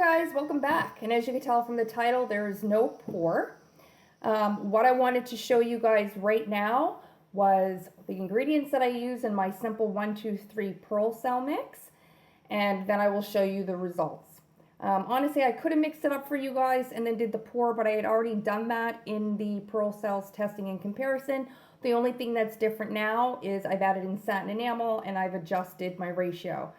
guys, welcome back. And as you can tell from the title, there is no pour. What I wanted to show you guys right now was the ingredients that I use in my simple 1, 2, 3 pearl cell mix, and then I will show you the results. Honestly, I could have mixed it up for you guys and then did the pour, but I had already done that in the pearl cells testing and comparison. The only thing that's different now is I've added in satin enamel and I've adjusted my ratio.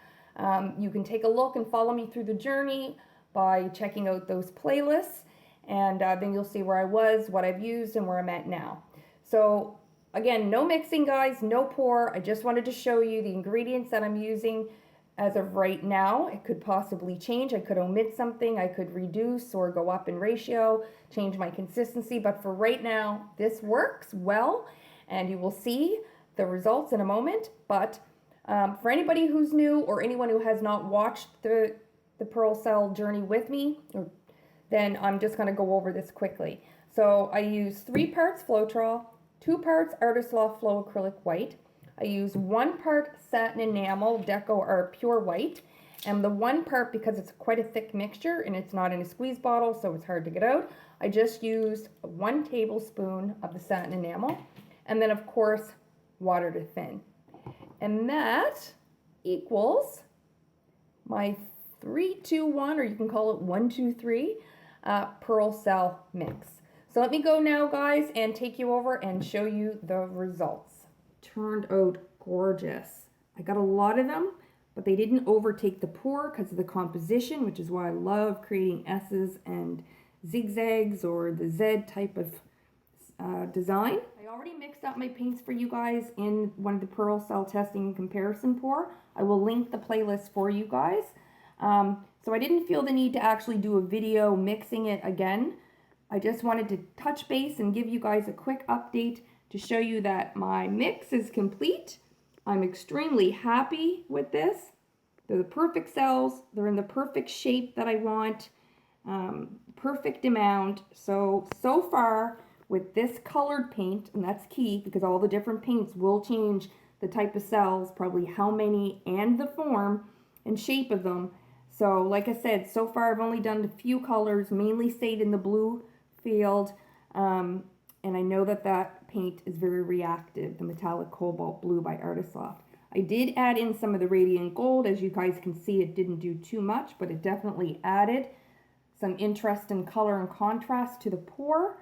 You can take a look and follow me through the journey by checking out those playlists, and then you'll see where I was, what I've used, and where I'm at now. So again, no mixing guys, no pour. I just wanted to show you the ingredients that I'm using as of right now. It could possibly change. I could omit something, I could reduce or go up in ratio, change my consistency, but for right now, this works well, and you will see the results in a moment. But for anybody who's new or anyone who has not watched the pearl cell journey with me, then I'm just going to go over this quickly. So I use 3 parts Floetrol, 2 parts Artist Loft Flow Acrylic White. I use 1 part Satin Enamel DecoArt Pure White, and the 1 part, because it's quite a thick mixture and it's not in a squeeze bottle, so it's hard to get out, I just used 1 tablespoon of the Satin Enamel, and then of course water to thin. And that equals my 3, 2, 1, or you can call it 1, 2, 3 pearl cell mix. So let me go now, guys, and take you over and show you the results. Turned out gorgeous. I got a lot of them, but they didn't overtake the pour because of the composition, which is why I love creating S's and zigzags or the Z type of design. I already mixed up my paints for you guys in one of the pearl cell testing and comparison pour. I will link the playlist for you guys. So I didn't feel the need to actually do a video mixing it again. I just wanted to touch base and give you guys a quick update to show you that my mix is complete. I'm extremely happy with this. They're the perfect cells. They're in the perfect shape that I want. Perfect amount. So far, with this colored paint, and that's key because all the different paints will change the type of cells, probably how many, and the form and shape of them. So like I said, so far I've only done a few colors, mainly stayed in the blue field, and I know that that paint is very reactive, the metallic cobalt blue by Artist Loft. I did add in some of the radiant gold. As you guys can see, it didn't do too much, but it definitely added some interest in color and contrast to the pour.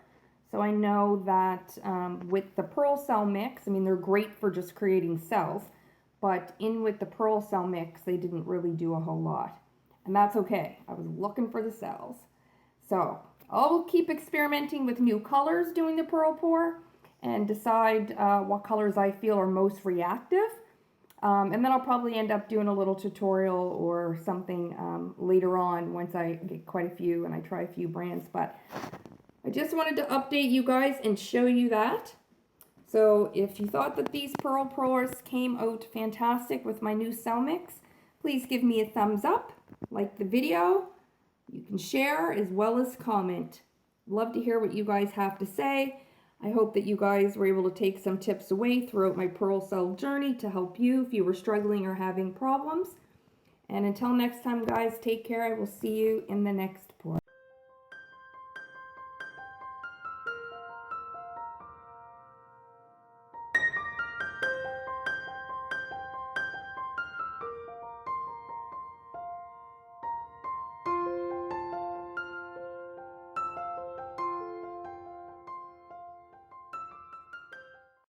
So I know that with the pearl cell mix, I mean, they're great for just creating cells, but in with the pearl cell mix, they didn't really do a whole lot. And that's okay. I was looking for the cells. So I'll keep experimenting with new colors doing the pearl pour and decide what colors I feel are most reactive. And then I'll probably end up doing a little tutorial or something later on once I get quite a few and I try a few brands. But I just wanted to update you guys and show you that. So if you thought that these pearl pours came out fantastic with my new cell mix, please give me a thumbs up, like the video. You can share as well as comment. Love to hear what you guys have to say. I hope that you guys were able to take some tips away throughout my pearl cell journey to help you if you were struggling or having problems. And until next time, guys, take care. I will see you in the next